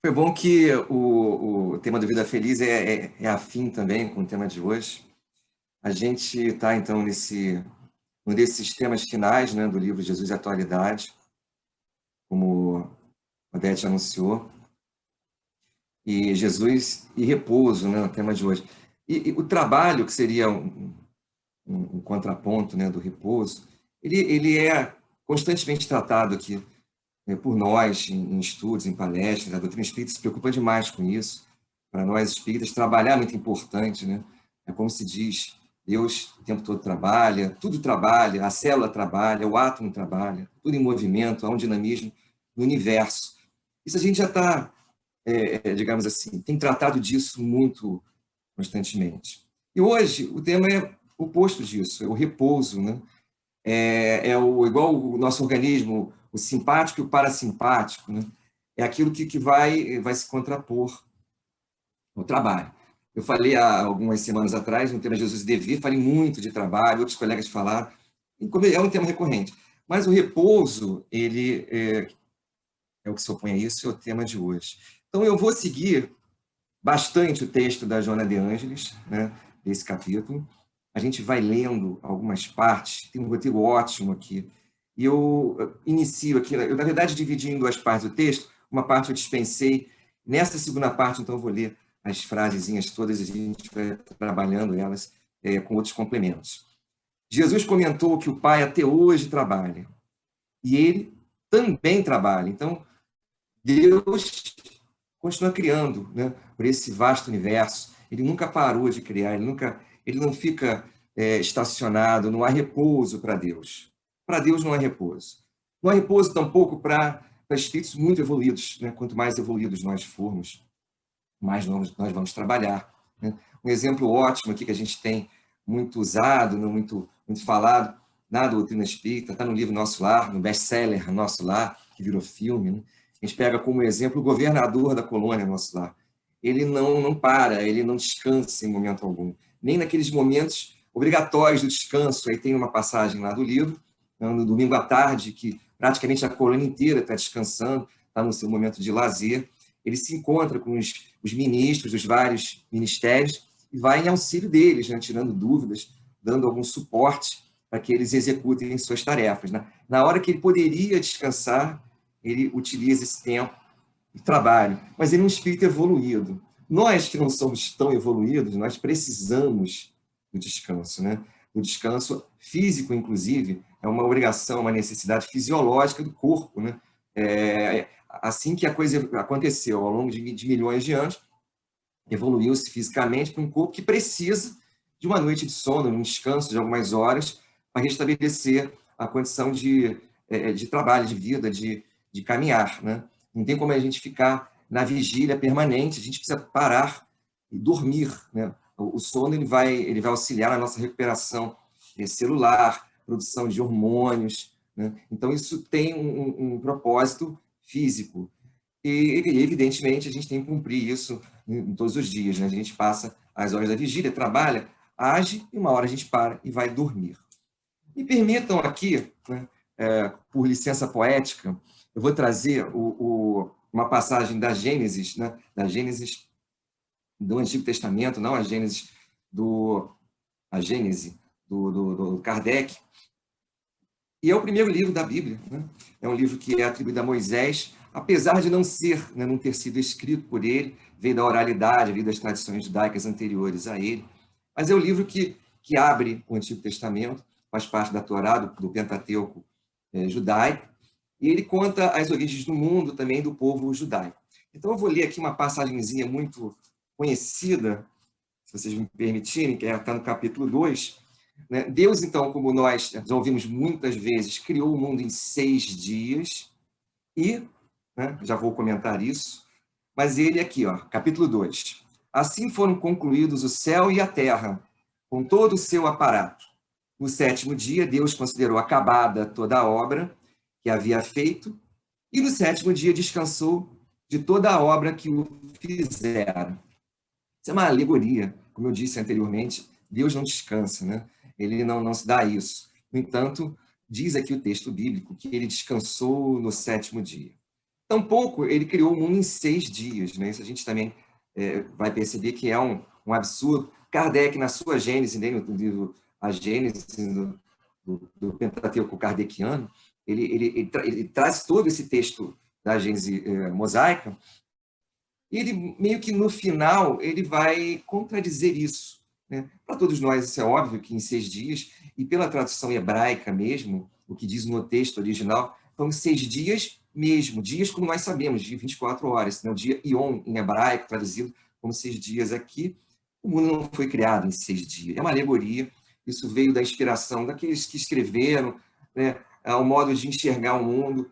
Foi bom que o tema do Vida Feliz é afim também com o tema de hoje. A gente está, então, um desses temas finais, né, do livro Jesus e a Atualidade, como a Odete anunciou, e Jesus e repouso, né, o tema de hoje. E o trabalho, que seria um contraponto, né, do repouso, ele é constantemente tratado aqui, né, por nós, em estudos, em palestras. A doutrina espírita se preocupa demais com isso. Para nós espíritas, trabalhar é muito importante, né? É como se diz, Deus o tempo todo tudo trabalha, a célula trabalha, o átomo trabalha, tudo em movimento, há um dinamismo no universo. Isso a gente já está, digamos assim, tem tratado disso muito constantemente. E hoje o tema é o oposto disso, é o repouso, né? Igual o nosso organismo, o simpático e o parasimpático, né? É aquilo que vai se contrapor ao trabalho. Eu falei há algumas semanas atrás, no tema Jesus e Dever, falei muito de trabalho, outros colegas falaram, é um tema recorrente. Mas o repouso, ele é o que se opõe a isso, é o tema de hoje. Então, eu vou seguir bastante o texto da Joana de Ângeles, né, desse capítulo. A gente vai lendo algumas partes, tem um roteiro ótimo aqui. E eu inicio aqui, na verdade, dividi em duas partes do texto. Uma parte eu dispensei. Nessa segunda parte, então, eu vou ler as frasezinhas todas e a gente vai trabalhando elas com outros complementos. Jesus comentou que o Pai até hoje trabalha. E ele também trabalha. Então, Deus continua criando, né, por esse vasto universo. Ele nunca parou de criar, ele não fica estacionado, não há repouso para Deus. Para Deus não há repouso. Não há repouso tampouco para espíritos muito evoluídos, né? Quanto mais evoluídos nós formos, mais nós vamos trabalhar, né? Um exemplo ótimo aqui que a gente tem muito usado, não muito falado, na doutrina espírita, está no livro Nosso Lar, no best-seller Nosso Lar, que virou filme, né? A gente pega como exemplo o governador da colônia Nosso Lar. Ele não para, ele não descansa em momento algum, nem naqueles momentos obrigatórios do descanso. Aí tem uma passagem lá do livro, no domingo à tarde, que praticamente a colônia inteira está descansando, está no seu momento de lazer. Ele se encontra com os ministros dos vários ministérios e vai em auxílio deles, né, tirando dúvidas, dando algum suporte para que eles executem suas tarefas, né? Na hora que ele poderia descansar, ele utiliza esse tempo de trabalho. Mas ele é um espírito evoluído. Nós que não somos tão evoluídos, nós precisamos do descanso, né? O descanso físico, inclusive, é uma obrigação, uma necessidade fisiológica do corpo, né? Assim que a coisa aconteceu ao longo de milhões de anos, evoluiu-se fisicamente para um corpo que precisa de uma noite de sono, um descanso de algumas horas, para restabelecer a condição de trabalho, de vida, de caminhar, né? Não tem como a gente ficar na vigília permanente, a gente precisa parar e dormir, né? O sono ele vai auxiliar na nossa recuperação celular, produção de hormônios, né? Então, isso tem um propósito físico. E, evidentemente, a gente tem que cumprir isso em todos os dias, né? A gente passa as horas da vigília, trabalha, age, e uma hora a gente para e vai dormir. Me permitam aqui, né, por licença poética, eu vou trazer uma passagem da Gênesis, né, da Gênesis do Antigo Testamento, não a Gênese do Kardec, e é o primeiro livro da Bíblia, né? É um livro que é atribuído a Moisés, apesar de não ser, né, não ter sido escrito por ele, veio da oralidade, veio das tradições judaicas anteriores a ele, mas é o livro que abre o Antigo Testamento, faz parte da Torá, do Pentateuco judaico, e ele conta as origens do mundo também do povo judaico. Então eu vou ler aqui uma passagenzinha muito conhecida, se vocês me permitirem, que está no capítulo 2, né? Deus, então, como nós já ouvimos muitas vezes, criou o mundo em 6 dias e, né, já vou comentar isso, mas ele aqui, ó, capítulo 2. Assim foram concluídos o céu e a terra, com todo o seu aparato. No 7º dia, Deus considerou acabada toda a obra que havia feito e no 7º dia descansou de toda a obra que o fizera. Isso é uma alegoria, como eu disse anteriormente, Deus não descansa, né? Ele não se dá isso. No entanto, diz aqui o texto bíblico que ele descansou no 7º dia. Tampouco ele criou o mundo em 6 dias, né? Isso a gente também vai perceber que é um absurdo. Kardec, na sua Gênese, né, no livro A Gênese do Pentateuco Kardeciano, ele traz todo esse texto da Gênese mosaica, e ele, meio que no final, ele vai contradizer isso, né? Para todos nós, isso é óbvio que em 6 dias, e pela tradução hebraica mesmo, o que diz no texto original, são 6 dias mesmo, dias como nós sabemos, de 24 horas, né? O dia Yom, em hebraico, traduzido como 6 dias aqui. O mundo não foi criado em 6 dias, é uma alegoria, isso veio da inspiração daqueles que escreveram, né? O modo de enxergar o mundo,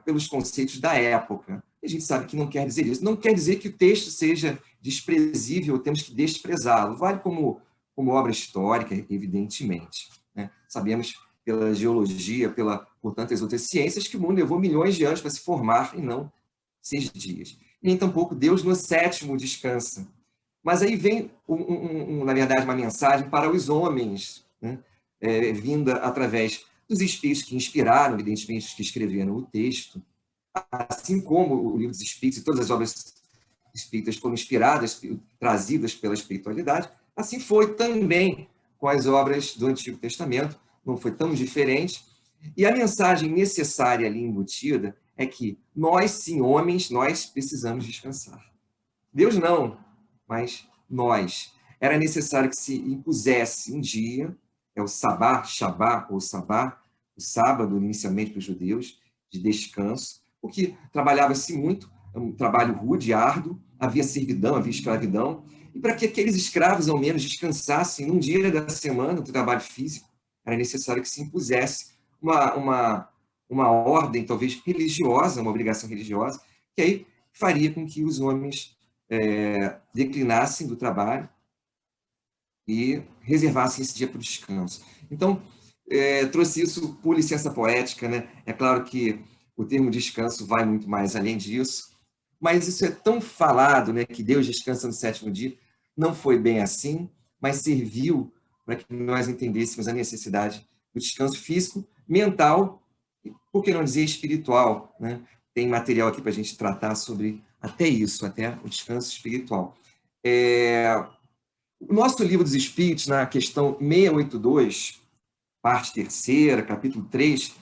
pelos conceitos da época. E a gente sabe que não quer dizer isso. Não quer dizer que o texto seja desprezível, temos que desprezá-lo. Vale como obra histórica, evidentemente, né? Sabemos pela geologia, por tantas outras ciências, que o mundo levou milhões de anos para se formar e não 6 dias. Nem tampouco Deus no 7º descansa. Mas aí vem, na verdade, uma mensagem para os homens, né? Vinda através dos espíritos que inspiraram, evidentemente, os que escreveram o texto, assim como o livro dos Espíritos e todas as obras espíritas foram inspiradas, trazidas pela espiritualidade, assim foi também com as obras do Antigo Testamento, não foi tão diferente. E a mensagem necessária ali embutida é que nós, sim, homens, nós precisamos descansar. Deus não, mas nós. Era necessário que se impusesse um dia, é o sabá, shabá ou sabá, o sábado, inicialmente para os judeus, de descanso, porque trabalhava-se muito, um trabalho rude, árduo, havia servidão, havia escravidão, e para que aqueles escravos, ao menos, descansassem num dia da semana do trabalho físico, era necessário que se impusesse uma ordem, talvez religiosa, uma obrigação religiosa, que aí faria com que os homens declinassem do trabalho e reservassem esse dia para o descanso. Então, trouxe isso por licença poética, né? É claro que o termo descanso vai muito mais além disso, mas isso é tão falado, né, que Deus descansa no 7º dia, não foi bem assim, mas serviu para que nós entendêssemos a necessidade do descanso físico, mental, e, por que não dizer espiritual, né? Tem material aqui para a gente tratar sobre até isso, até o descanso espiritual. O nosso livro dos Espíritos, na questão 682, parte 3ª, capítulo 3,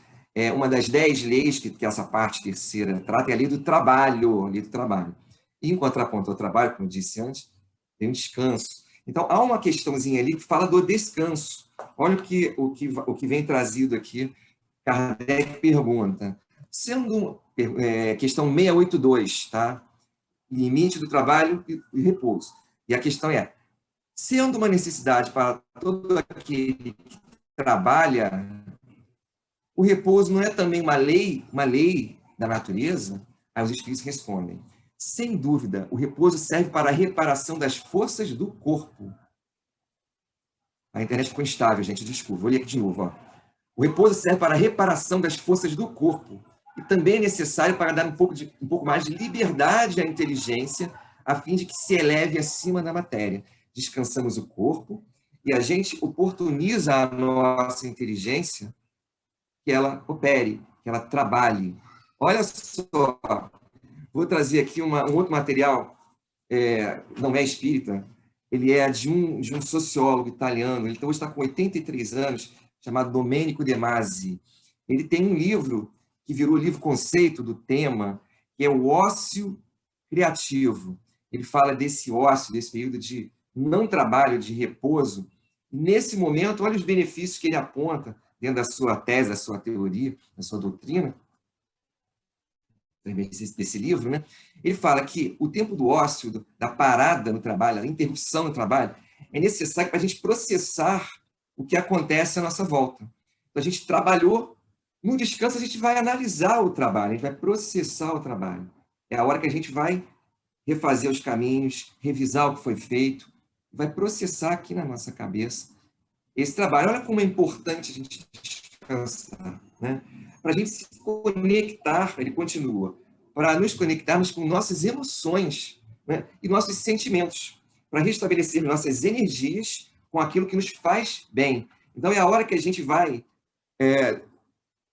uma das 10 leis que essa parte 3ª trata é a lei do trabalho, a lei do trabalho. E, em contraponto ao trabalho, como eu disse antes, tem um descanso. Então, há uma questãozinha ali que fala do descanso. Olha o que vem trazido aqui. Kardec pergunta, sendo questão 682, tá? Limite do trabalho e repouso. E a questão é, sendo uma necessidade para todo aquele que trabalha, o repouso não é também uma lei da natureza? Aí os espíritos respondem, sem dúvida, o repouso serve para a reparação das forças do corpo. A internet ficou instável, gente, desculpa, vou ler aqui de novo. Ó. O repouso serve para a reparação das forças do corpo e também é necessário para dar um pouco mais de liberdade à inteligência, a fim de que se eleve acima da matéria. Descansamos o corpo e a gente oportuniza a nossa inteligência que ela opere, que ela trabalhe. Olha só, vou trazer aqui um outro material, não é espírita, ele é de um sociólogo italiano, ele hoje está com 83 anos, chamado Domenico De Masi. Ele tem um livro que virou livro conceito do tema, que é o ócio criativo. Ele fala desse ócio, desse período de não trabalho, de repouso. Nesse momento, olha os benefícios que ele aponta dentro da sua tese, da sua teoria, da sua doutrina, desse livro, né? Ele fala que o tempo do ócio, da parada no trabalho, da interrupção no trabalho, é necessário para a gente processar o que acontece à nossa volta. Então, a gente trabalhou, no descanso a gente vai analisar o trabalho, a gente vai processar o trabalho. É a hora que a gente vai refazer os caminhos, revisar o que foi feito, vai processar aqui na nossa cabeça esse trabalho. Olha como é importante a gente descansar, né? Para a gente se conectar, ele continua, para nos conectarmos com nossas emoções, né? E nossos sentimentos, para restabelecer nossas energias com aquilo que nos faz bem. Então, é a hora que a gente vai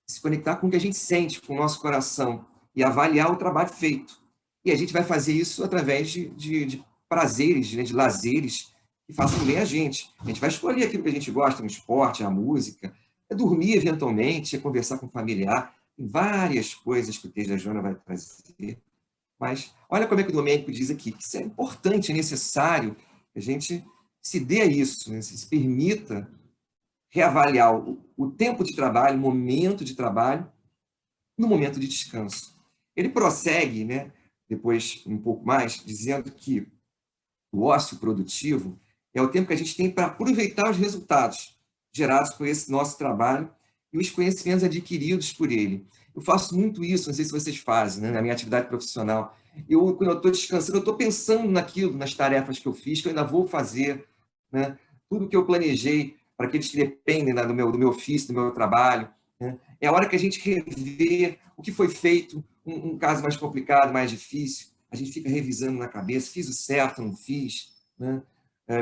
se conectar com o que a gente sente, com o nosso coração. e avaliar o trabalho feito. E a gente vai fazer isso através de prazeres, né, de lazeres que façam bem a gente. A gente vai escolher aquilo que a gente gosta, no esporte, a música, é dormir eventualmente, é conversar com o familiar. Tem várias coisas que o texto da Joana vai trazer. Mas olha como é que o Domênico diz aqui, que isso é importante, é necessário que a gente se dê a isso, né? Se permita reavaliar o tempo de trabalho, o momento de trabalho, no momento de descanso. Ele prossegue, né, depois um pouco mais, dizendo que o ócio produtivo é o tempo que a gente tem para aproveitar os resultados gerados por esse nosso trabalho e os conhecimentos adquiridos por ele. Eu faço muito isso, não sei se vocês fazem, né, na minha atividade profissional. Quando eu estou descansando, eu estou pensando naquilo, nas tarefas que eu fiz, que eu ainda vou fazer, né? Tudo que eu planejei para aqueles que dependem, né, do meu ofício, do meu trabalho. Né? É a hora que a gente revê o que foi feito, um caso mais complicado, mais difícil, a gente fica revisando na cabeça, fiz o certo, não fiz, né?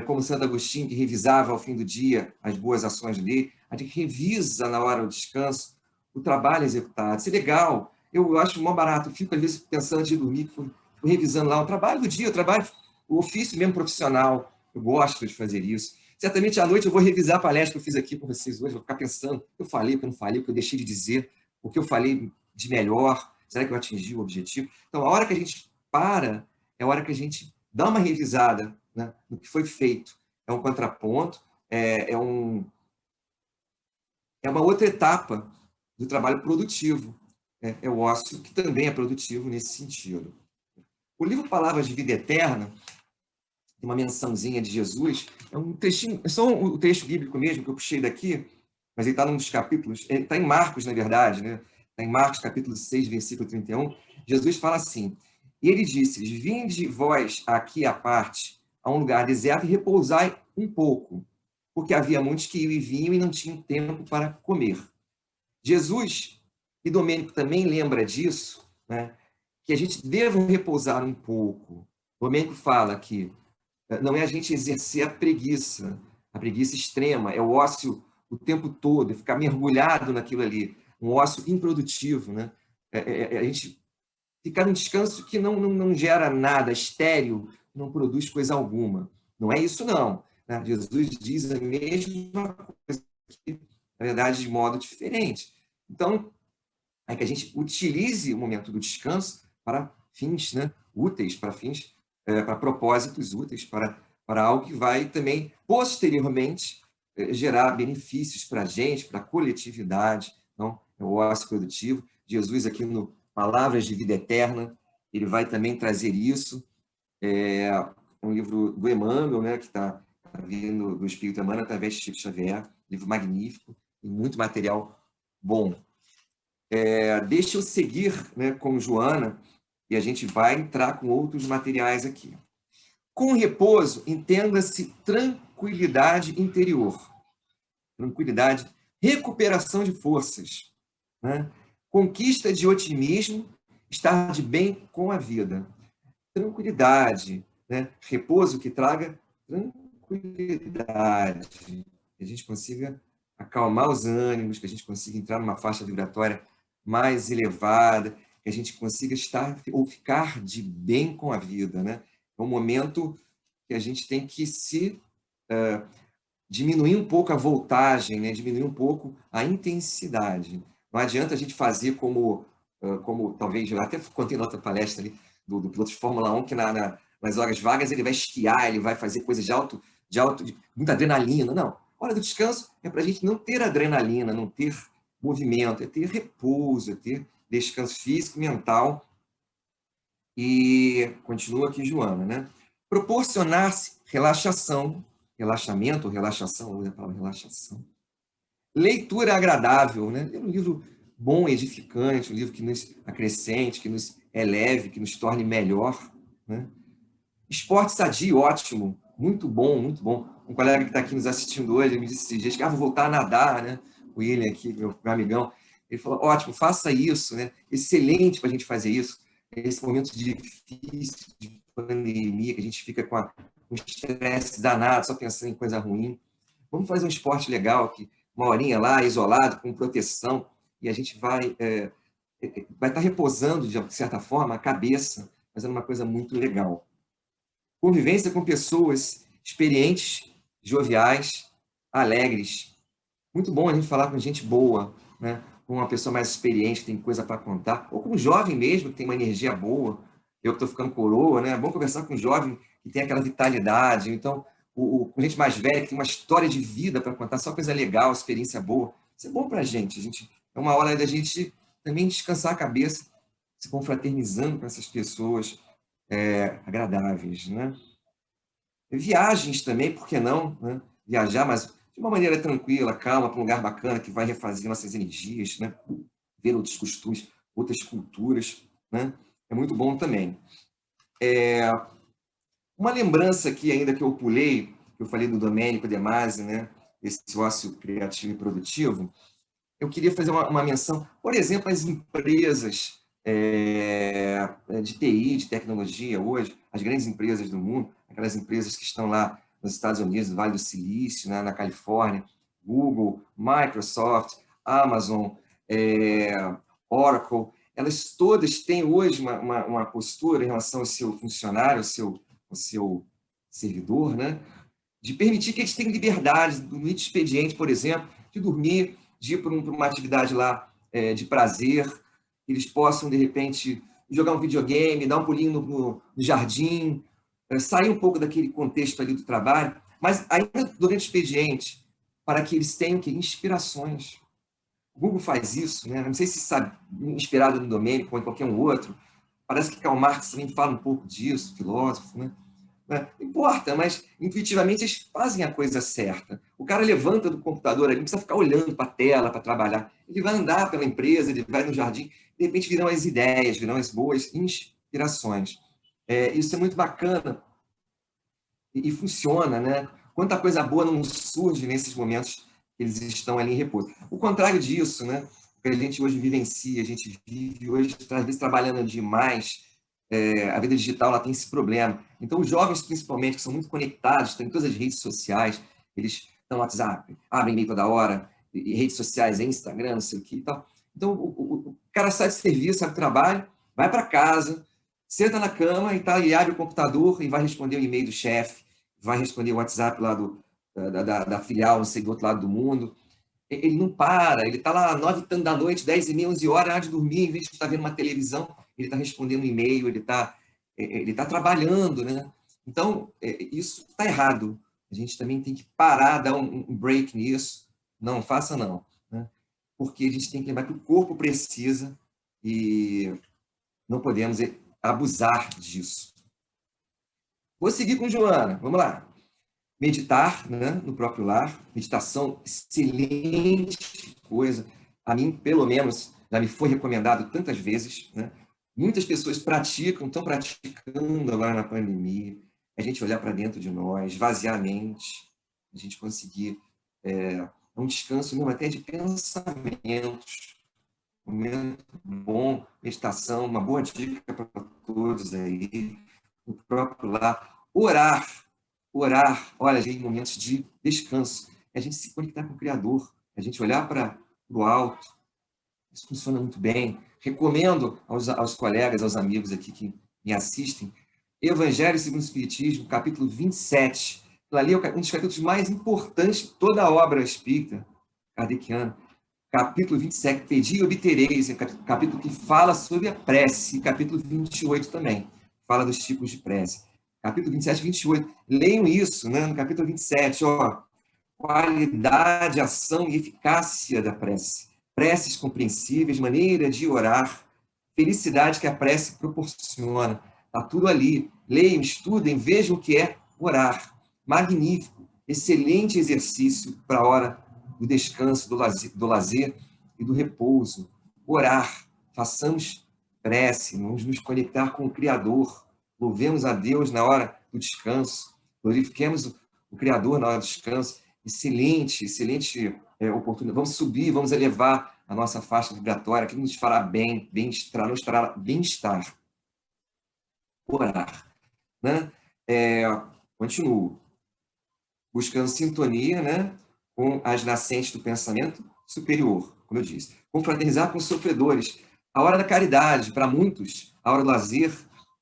Como Santo Agostinho, que revisava ao fim do dia as boas ações dele, a gente revisa na hora do descanso o trabalho executado. Isso é legal, eu acho mó barato, eu fico às vezes pensando antes de dormir, fico revisando lá o trabalho do dia, o ofício mesmo profissional, eu gosto de fazer isso. Certamente à noite eu vou revisar a palestra que eu fiz aqui com vocês hoje, vou ficar pensando, o que eu falei, o que eu não falei, o que eu deixei de dizer, o que eu falei de melhor, será que eu atingi o objetivo? Então, a hora que a gente para, é a hora que a gente dá uma revisada, né, no que foi feito. É um contraponto, é uma outra etapa do trabalho produtivo. É o ócio que também é produtivo nesse sentido. O livro Palavras de Vida Eterna, tem uma mençãozinha de Jesus, é um trechinho, é só o texto bíblico mesmo que eu puxei daqui, mas ele está num dos capítulos, ele está em Marcos, na verdade, né? Está em Marcos, capítulo 6, versículo 31. Jesus fala assim: e ele disse: vinde vós aqui à parte, a um lugar deserto, e repousai um pouco, porque havia muitos que iam e vinham e não tinham tempo para comer. Jesus, e Domênico também lembra disso, né? Que a gente deve repousar um pouco. Domênico fala que não é a gente exercer a preguiça extrema, é o ócio o tempo todo, é ficar mergulhado naquilo ali, um ócio improdutivo, né? A gente ficar num descanso que não gera nada, estéril, não produz coisa alguma. Não é isso, não. Né? Jesus diz a mesma coisa aqui, na verdade, de modo diferente. Então, é que a gente utilize o momento do descanso para fins, né, úteis, para fins, para propósitos úteis, para algo que vai também, posteriormente, gerar benefícios para a gente, para a coletividade. Então, é o ócio produtivo. Jesus, aqui no Palavras de Vida Eterna, ele vai também trazer isso. É um livro do Emmanuel, né, que está vindo do Espírito Emmanuel através de Chico Xavier, livro magnífico e muito material bom. Deixa eu seguir, né, com Joana, e a gente vai entrar com outros materiais aqui. Com repouso, entenda-se tranquilidade interior. Tranquilidade, recuperação de forças, né? Conquista de otimismo, estar de bem com a vida. Tranquilidade, né? Repouso que traga tranquilidade. Que a gente consiga acalmar os ânimos, que a gente consiga entrar numa faixa vibratória mais elevada, que a gente consiga estar ou ficar de bem com a vida, né? É um momento que a gente tem que se diminuir um pouco a voltagem, né? Diminuir um pouco a intensidade. Não adianta a gente fazer como talvez, eu até contei na outra palestra ali, do piloto de Fórmula 1, que nas horas vagas ele vai esquiar, ele vai fazer coisas de muita adrenalina. Não. A hora do descanso é para a gente não ter adrenalina, não ter movimento, é ter repouso, é ter descanso físico, mental. E continua aqui, Joana, né? Proporcionar-se relaxação, relaxamento, relaxação, vou usar a palavra relaxação. Leitura agradável, né? É um livro bom, edificante, um livro que nos acrescente, que nos eleve, que nos torne melhor, né? Esporte sadio, ótimo, muito bom, muito bom. Um colega que está aqui nos assistindo hoje, ele me disse esses dias que vou voltar a nadar, né? O William aqui, meu amigão, ele falou, ótimo, faça isso, né? Excelente para a gente fazer isso. Nesse momento difícil de pandemia, que a gente fica com um estresse danado, só pensando em coisa ruim. Vamos fazer um esporte legal, que uma horinha lá, isolado, com proteção, e a gente vai vai estar repousando, de certa forma, a cabeça, fazendo uma coisa muito legal. Convivência com pessoas experientes, joviais, alegres. Muito bom a gente falar com gente boa, né? Com uma pessoa mais experiente, que tem coisa para contar, ou com um jovem mesmo, que tem uma energia boa. Eu que estou ficando coroa, né? É bom conversar com um jovem que tem aquela vitalidade. Então, com gente mais velha, que tem uma história de vida para contar, só coisa legal, experiência boa. Isso é bom para a gente. É uma hora da gente também descansar a cabeça, se confraternizando com essas pessoas agradáveis, né? Viagens também, por que não, né? Viajar, mas de uma maneira tranquila, calma, para um lugar bacana que vai refazer nossas energias, né? Ver outros costumes, outras culturas, né? É muito bom também. Uma lembrança aqui ainda que eu pulei, que eu falei do Domênico De Masi, né? Esse ócio criativo e produtivo, eu queria fazer uma menção, por exemplo, as empresas de TI, de tecnologia hoje, as grandes empresas do mundo, aquelas empresas que estão lá nos Estados Unidos, no Vale do Silício, né, na Califórnia, Google, Microsoft, Amazon, Oracle, elas todas têm hoje uma postura em relação ao seu funcionário, ao seu servidor, né, de permitir que eles tenham liberdade, no limite expediente, por exemplo, de dormir, de ir para uma atividade lá de prazer, que eles possam, de repente, jogar um videogame, dar um pulinho no jardim, sair um pouco daquele contexto ali do trabalho, mas ainda durante o expediente, para que eles tenham inspirações. O Google faz isso, né? Não sei se sabe, inspirado no Domênico ou em qualquer um outro. Parece que Karl Marx também fala um pouco disso, filósofo, né? Não importa, mas intuitivamente eles fazem a coisa certa. O cara levanta do computador ali, não precisa ficar olhando para a tela para trabalhar. Ele vai andar pela empresa, ele vai no jardim, de repente virão as ideias, virão as boas inspirações. Isso é muito bacana e funciona, né? Quanta coisa boa não surge nesses momentos que eles estão ali em repouso. O contrário disso, né? O que a gente hoje vivencia, a gente vive hoje, às vezes, trabalhando demais, a vida digital ela tem esse problema. Então, os jovens, principalmente, que são muito conectados, estão em todas as redes sociais, eles estão no WhatsApp, abrem e-mail toda hora, e redes sociais, Instagram, não sei o que e tal. Então, o cara sai de serviço, sai do trabalho, vai para casa, senta na cama e abre o computador e vai responder o e-mail do chefe, vai responder o WhatsApp lá da filial, não sei, do outro lado do mundo. Ele não para, ele está lá 9 da noite, 10h30, 11 horas, na hora de dormir, em vez de estar vendo uma televisão, ele está respondendo um e-mail, ele tá trabalhando, né? Então, isso está errado. A gente também tem que parar, dar um break nisso. Não, faça não. Né? Porque a gente tem que lembrar que o corpo precisa e não podemos abusar disso. Vou seguir com Joana. Vamos lá. Meditar, né, no próprio lar. Meditação, excelente coisa. A mim, pelo menos, já me foi recomendado tantas vezes. Né? Muitas pessoas praticam, estão praticando agora na pandemia. A gente olhar para dentro de nós, esvaziar a mente, a gente conseguir um descanso mesmo até de pensamentos. Um momento bom, meditação, uma boa dica para todos aí, no próprio lar. Orar, olha, gente, momentos de descanso, a gente se conectar com o Criador, a gente olhar para o alto, isso funciona muito bem. Recomendo aos colegas, aos amigos aqui que me assistem, Evangelho segundo o Espiritismo, capítulo 27. Ali é um dos capítulos mais importantes de toda a obra espírita kardeciana. Capítulo 27, Pedi e obtereis, é capítulo que fala sobre a prece, e capítulo 28 também, fala dos tipos de prece. Capítulo 27 e 28, leiam isso, né? No capítulo 27, qualidade, ação e eficácia da prece, preces compreensíveis, maneira de orar, felicidade que a prece proporciona, está tudo ali. Leiam, estudem, vejam o que é orar. Magnífico, excelente exercício para a hora do descanso, do lazer e do repouso. Orar, façamos prece, vamos nos conectar com o Criador, louvemos a Deus na hora do descanso, glorifiquemos o Criador na hora do descanso. Excelente oportunidade. Vamos subir, vamos elevar a nossa faixa vibratória, que nos fará bem, nos trará bem-estar. Orar. Né? Continuo. Buscando sintonia, né, com as nascentes do pensamento superior, como eu disse. Confraternizar com os sofredores. A hora da caridade, para muitos, a hora do lazer,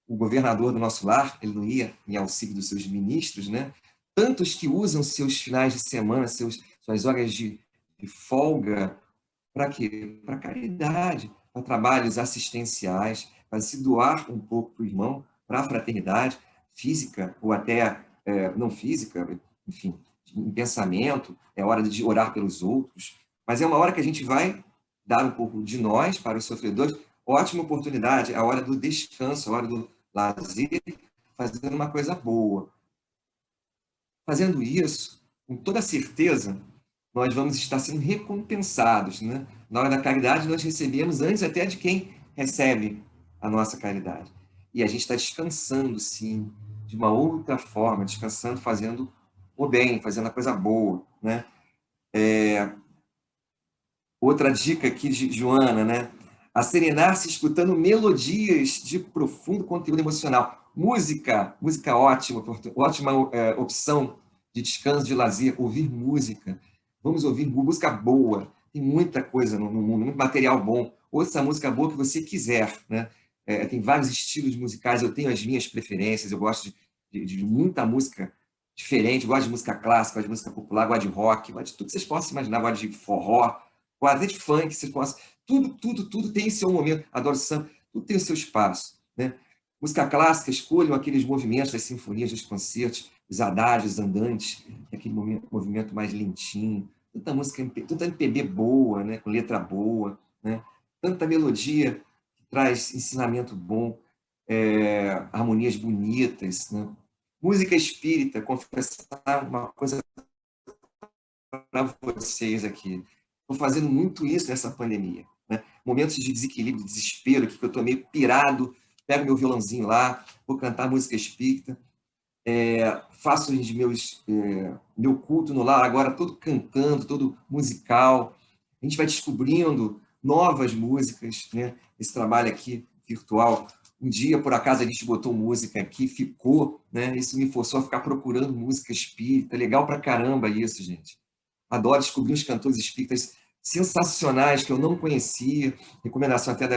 o governador do nosso lar, ele não ia em auxílio dos seus ministros, né? Tantos que usam seus finais de semana, suas horas de folga, para quê? Para caridade, para trabalhos assistenciais, para se doar um pouco para o irmão, para a fraternidade física ou até não física, enfim, em pensamento, é hora de orar pelos outros, mas é uma hora que a gente vai dar um pouco de nós para os sofredores. Ótima oportunidade, a hora do descanso, a hora do lazer, fazendo uma coisa boa. Fazendo isso, com toda certeza, nós vamos estar sendo recompensados, né? Na hora da caridade, nós recebemos antes até de quem recebe a nossa caridade. E a gente está descansando, sim, de uma outra forma, descansando, fazendo o bem, fazendo a coisa boa, né? Outra dica aqui de Joana, né? Acerenar-se escutando melodias de profundo conteúdo emocional. Música ótima, ótima opção de descanso, de lazer, ouvir música. Vamos ouvir música boa. Tem muita coisa no mundo, muito material bom. Ouça a música boa que você quiser, né? Tem vários estilos musicais, eu tenho as minhas preferências, eu gosto de muita música diferente, eu gosto de música clássica, gosto de música popular, gosto de rock, gosto de tudo que vocês possam imaginar, gosto de forró, até de funk, vocês possam. Tudo tem seu momento. Adoro samba, tudo tem o seu espaço, né? Música clássica, escolham aqueles movimentos das sinfonias, dos concertos, os adágios andantes, aquele movimento mais lentinho. Tanta música, tanta MPB boa, né? Com letra boa, né? Tanta melodia que traz ensinamento bom, harmonias bonitas, né? Música espírita, confessar uma coisa para vocês aqui. Estou fazendo muito isso nessa pandemia, né? Momentos de desequilíbrio, de desespero, que eu estou meio pirado, pego meu violãozinho lá, vou cantar música espírita, faço meu culto no lar agora todo cantando, todo musical. A gente vai descobrindo novas músicas, né? Esse trabalho aqui virtual. Um dia, por acaso, a gente botou música aqui, ficou, né? Isso me forçou a ficar procurando música espírita. Legal pra caramba isso, gente. Adoro descobrir uns cantores espíritas sensacionais que eu não conhecia. Recomendação até da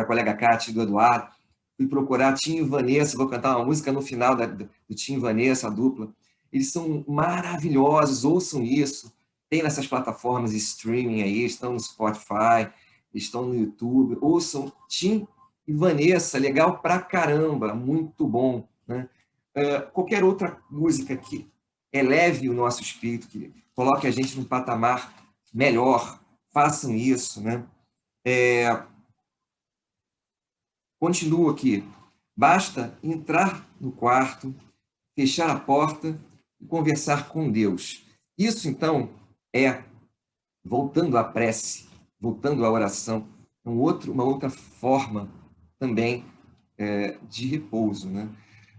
colega Cátia e do Eduardo. Fui procurar Tim e Vanessa, vou cantar uma música no final do Tim e Vanessa, a dupla. Eles são maravilhosos, ouçam isso. Tem nessas plataformas de streaming aí, estão no Spotify, estão no YouTube. Ouçam Tim e Vanessa, legal pra caramba, muito bom, né? Qualquer outra música que eleve o nosso espírito, que coloque a gente num patamar melhor, façam isso, né? Continuo aqui. Basta entrar no quarto, fechar a porta e conversar com Deus. Isso, então, é, voltando à prece, voltando à oração, uma outra forma também de repouso, né?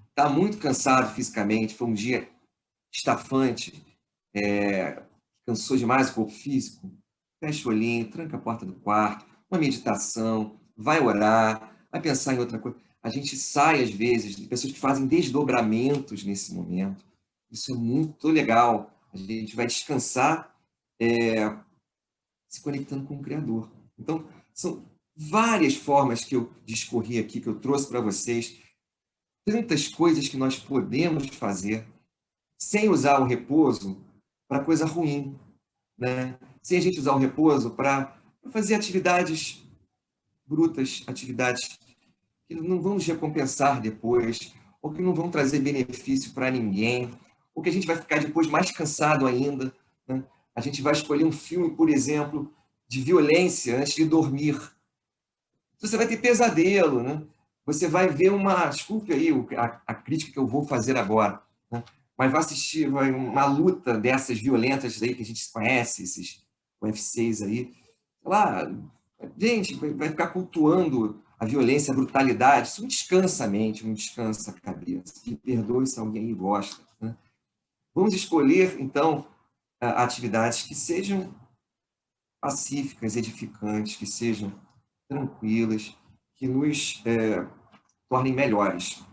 Está muito cansado fisicamente, foi um dia estafante, cansou demais o corpo físico, fecha o olhinho, tranca a porta do quarto, uma meditação, vai orar, vai pensar em outra coisa. A gente sai, às vezes, de pessoas que fazem desdobramentos nesse momento. Isso é muito legal. A gente vai descansar se conectando com o Criador. Então, são várias formas que eu discorri aqui, que eu trouxe para vocês, tantas coisas que nós podemos fazer sem usar o repouso para coisa ruim, né? Sem a gente usar o repouso para fazer atividades brutas, atividades que não vão nos recompensar depois, ou que não vão trazer benefício para ninguém, ou que a gente vai ficar depois mais cansado ainda, né? A gente vai escolher um filme, por exemplo, de violência antes de dormir. Você vai ter pesadelo, né? Você vai ver desculpe aí a crítica que eu vou fazer agora, né? Mas vai assistir uma luta dessas violentas aí que a gente conhece, esses UFCs aí. Lá, gente, vai ficar cultuando a violência, a brutalidade. Isso não descansa a mente, não descansa a cabeça. E perdoe se alguém aí gosta, né? Vamos escolher, então, atividades que sejam pacíficas, edificantes, que sejam tranquilas, que nos tornem melhores.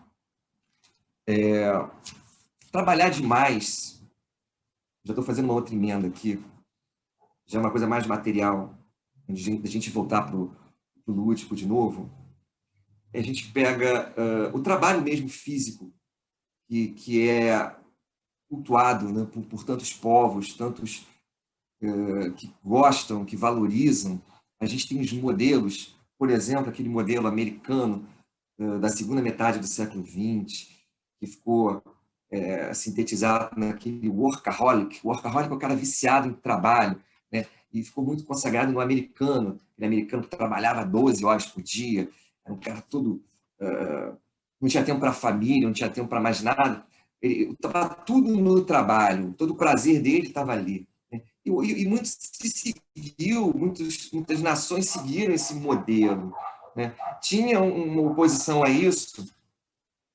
Trabalhar demais, já estou fazendo uma outra emenda aqui, já é uma coisa mais material, a gente voltar para o lúdico de novo, a gente pega o trabalho mesmo físico, que é cultuado, né, por tantos povos, tantos que gostam, que valorizam. A gente tem os modelos, por exemplo, aquele modelo americano da segunda metade do século XX, que ficou sintetizado naquele workaholic. Workaholic é o cara viciado em trabalho, né? E ficou muito consagrado no americano, aquele americano que trabalhava 12 horas por dia, era um cara todo... não tinha tempo para a família, não tinha tempo para mais nada. Estava tudo no trabalho, todo o prazer dele estava ali. Né? E muito se seguiu, muitas nações seguiram esse modelo. Né? Tinha uma oposição a isso,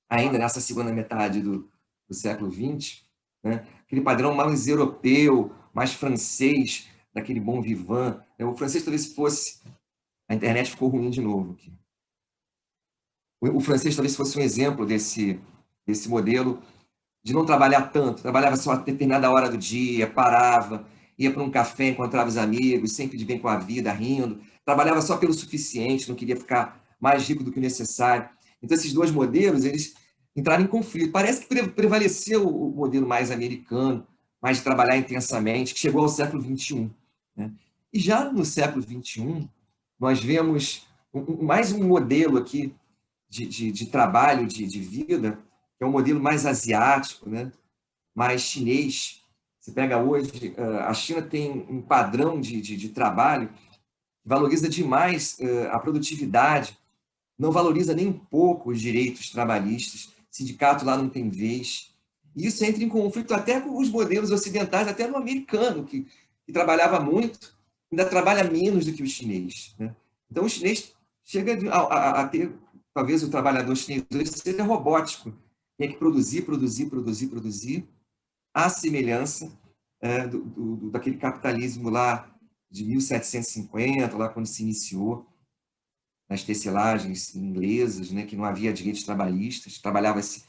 ainda nessa segunda metade do século XX, né? Aquele padrão mais europeu, mais francês, daquele bom vivant. Né? O francês talvez fosse... A internet ficou ruim de novo aqui. O francês talvez fosse um exemplo desse modelo de não trabalhar tanto, trabalhava só a determinada hora do dia, parava, ia para um café, encontrava os amigos, sempre de bem com a vida, rindo, trabalhava só pelo suficiente, não queria ficar mais rico do que o necessário. Então, esses dois modelos, eles entraram em conflito. Parece que prevaleceu o modelo mais americano, mais de trabalhar intensamente, que chegou ao século XXI. Né? E já no século XXI, nós vemos mais um modelo aqui de trabalho, de vida, que é um modelo mais asiático, né? Mais chinês. Você pega hoje, a China tem um padrão de trabalho que valoriza demais a produtividade, não valoriza nem um pouco os direitos trabalhistas, sindicato lá não tem vez. E isso entra em conflito até com os modelos ocidentais, até no americano, que trabalhava muito, ainda trabalha menos do que o chinês. Né? Então, o chinês chega a ter, talvez o trabalhador chinês hoje seja robótico, tem que produzir, produzir, produzir, produzir, à semelhança daquele capitalismo lá de 1750, lá quando se iniciou, nas tecelagens inglesas, né, que não havia direitos trabalhistas, trabalhava-se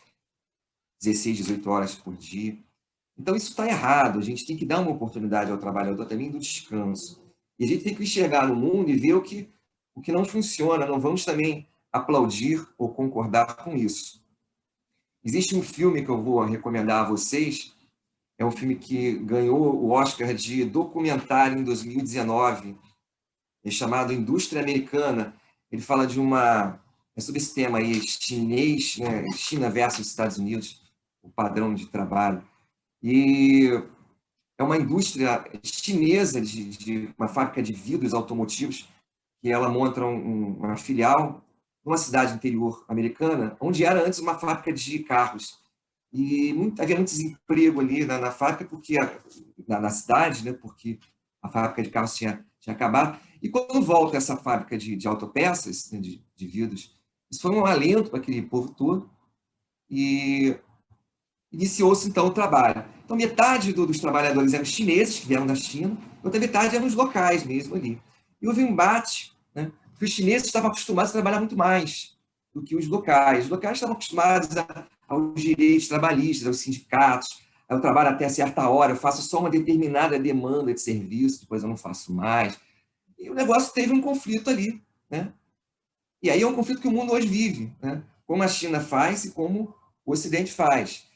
16, 18 horas por dia. Então, isso está errado. A gente tem que dar uma oportunidade ao trabalhador também do descanso. E a gente tem que enxergar no mundo e ver o que não funciona. Não vamos também aplaudir ou concordar com isso. Existe um filme que eu vou recomendar a vocês, é um filme que ganhou o Oscar de documentário em 2019, chamado Indústria Americana. Ele fala é sobre esse tema aí, chinês, né? China versus Estados Unidos, o padrão de trabalho. E é uma indústria chinesa de uma fábrica de vidros automotivos, que ela monta uma filial numa cidade interior americana, onde era antes uma fábrica de carros. E havia muito desemprego ali na fábrica, porque na cidade, né, porque a fábrica de carros tinha acabado. E quando volta essa fábrica de autopeças, né, de vidros, isso foi um alento para aquele povo todo, e iniciou-se então o trabalho. Então, metade dos trabalhadores eram chineses, que vieram da China, outra metade eram os locais mesmo ali. E houve um embate, né, porque os chineses estavam acostumados a trabalhar muito mais do que os locais. Os locais estavam acostumados aos direitos trabalhistas, aos sindicatos, eu trabalho até certa hora, eu faço só uma determinada demanda de serviço, depois eu não faço mais. E o negócio teve um conflito ali. Né? E aí é um conflito que o mundo hoje vive, né? Como a China faz e como o Ocidente faz.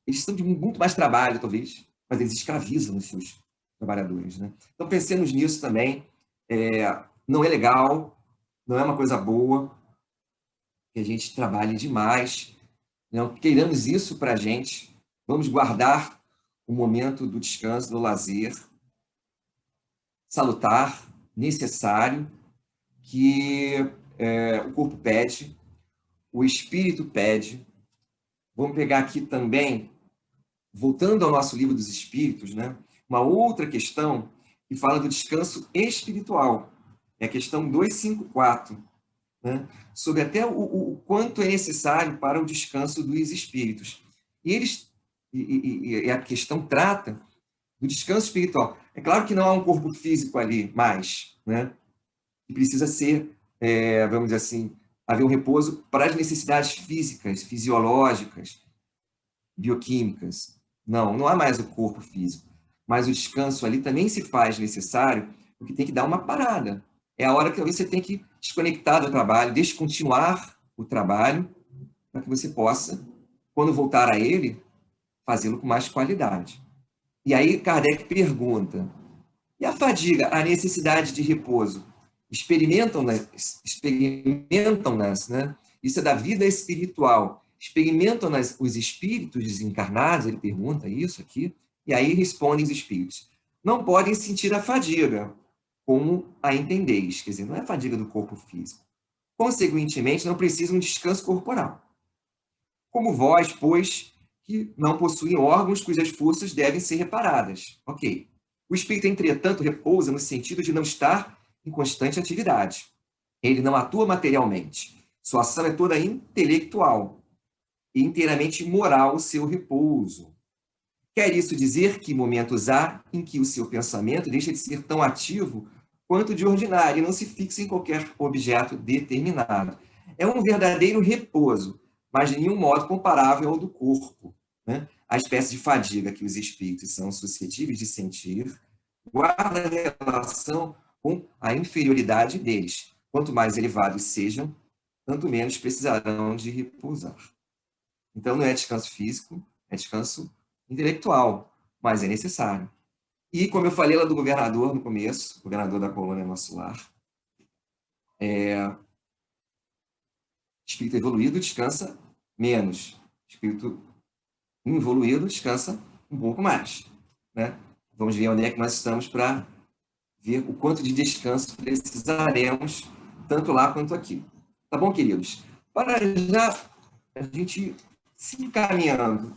Eles estão de muito mais trabalho, talvez, mas eles escravizam os seus trabalhadores. Né? Então, pensemos nisso também. Não é legal, não é uma coisa boa que a gente trabalhe demais. Não queiramos isso para a gente. Vamos guardar o momento do descanso, do lazer, salutar, necessário, que o corpo pede, o espírito pede. Vamos pegar aqui também, voltando ao nosso livro dos Espíritos, né, uma outra questão que fala do descanso espiritual. É a questão 254, né, sobre até o quanto é necessário para o descanso dos espíritos. E a questão trata do descanso espiritual. É claro que não há um corpo físico ali mais, né, que precisa ser, vamos dizer assim, haver um repouso para as necessidades físicas, fisiológicas, bioquímicas. Não há mais o corpo físico. Mas o descanso ali também se faz necessário, porque tem que dar uma parada. É a hora que você tem que desconectar do trabalho, descontinuar o trabalho, para que você possa, quando voltar a ele, fazê-lo com mais qualidade. E aí Kardec pergunta, e a fadiga, a necessidade de repouso? Experimentam-nas, né? Isso é da vida espiritual. Experimentam-nas os espíritos desencarnados? Ele pergunta isso aqui. E aí respondem os espíritos. Não podem sentir a fadiga, como a entendeis. Quer dizer, não é a fadiga do corpo físico. Consequentemente, não precisam de descanso corporal. Como vós, pois, que não possuem órgãos cujas forças devem ser reparadas. Ok. O espírito, entretanto, repousa no sentido de não estar em constante atividade. Ele não atua materialmente. Sua ação é toda intelectual e inteiramente moral o seu repouso. Quer isso dizer que momentos há em que o seu pensamento deixa de ser tão ativo quanto de ordinário e não se fixa em qualquer objeto determinado. É um verdadeiro repouso, mas de nenhum modo comparável ao do corpo, né? A espécie de fadiga que os espíritos são suscetíveis de sentir guarda relação com a inferioridade deles. Quanto mais elevados sejam, tanto menos precisarão de repousar. Então, não é descanso físico, é descanso intelectual, mas é necessário. E, como eu falei lá do governador no começo, governador da colônia Nosso Lar, espírito evoluído descansa menos, espírito involuído descansa um pouco mais, né? Vamos ver onde é que nós estamos para ver o quanto de descanso precisaremos, tanto lá quanto aqui. Tá bom, queridos? Para já a gente se encaminhando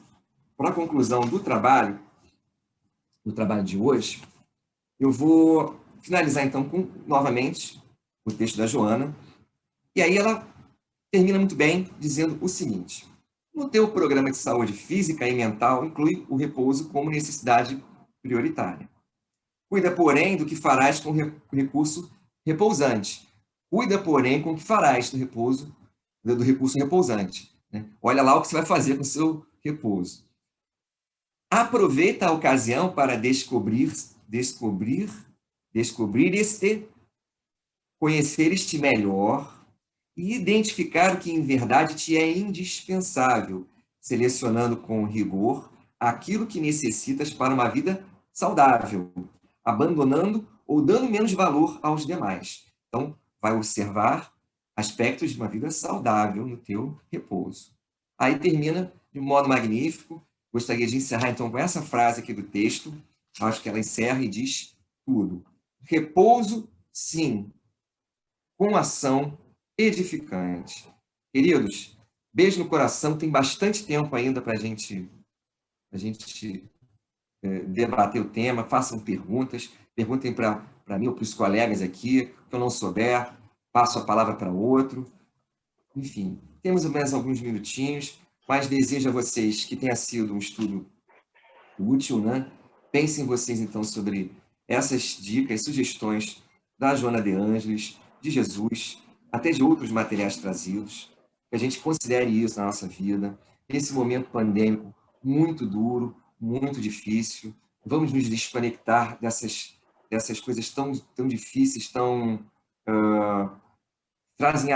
para a conclusão do trabalho de hoje, eu vou finalizar, então, com, novamente, o texto da Joana. E aí ela termina muito bem dizendo o seguinte: no teu programa de saúde física e mental, inclui o repouso como necessidade prioritária. Cuida, porém, do que farás com o recurso repousante. Cuida, porém, com o que farás do recurso repousante. Né? Olha lá o que você vai fazer com o seu repouso. Aproveita a ocasião para descobrir conhecer este melhor e identificar o que em verdade te é indispensável, selecionando com rigor aquilo que necessitas para uma vida saudável, abandonando ou dando menos valor aos demais. Então, vai observar aspectos de uma vida saudável no teu repouso. Aí termina de um modo magnífico. Gostaria de encerrar, então, com essa frase aqui do texto. Acho que ela encerra e diz tudo. Repouso, sim, com ação edificante. Queridos, beijo no coração. Tem bastante tempo ainda para a gente debater o tema. Façam perguntas. Perguntem para mim ou para os colegas aqui. Se eu não souber, passo a palavra para outro. Enfim, temos mais alguns minutinhos, mas desejo a vocês que tenha sido um estudo útil, né? Pensem vocês, então, sobre essas dicas, sugestões da Joana de Ângeles, de Jesus, até de outros materiais trazidos, que a gente considere isso na nossa vida, nesse momento pandêmico muito duro, muito difícil. Vamos nos desconectar dessas coisas tão difíceis, trazem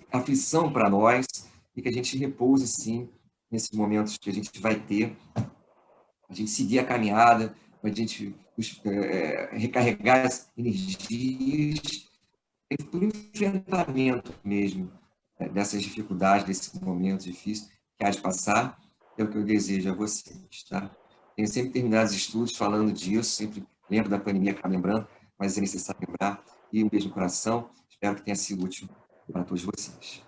aflição para nós, e que a gente repouse, sim, nesses momentos que a gente vai ter, a gente seguir a caminhada, a gente recarregar as energias para o enfrentamento mesmo dessas dificuldades, desses momentos difíceis que há de passar, é o que eu desejo a vocês. Tá? Tenho sempre terminado os estudos falando disso, sempre lembro da pandemia, acabo lembrando, mas é necessário lembrar. E um beijo no coração, espero que tenha sido útil para todos vocês.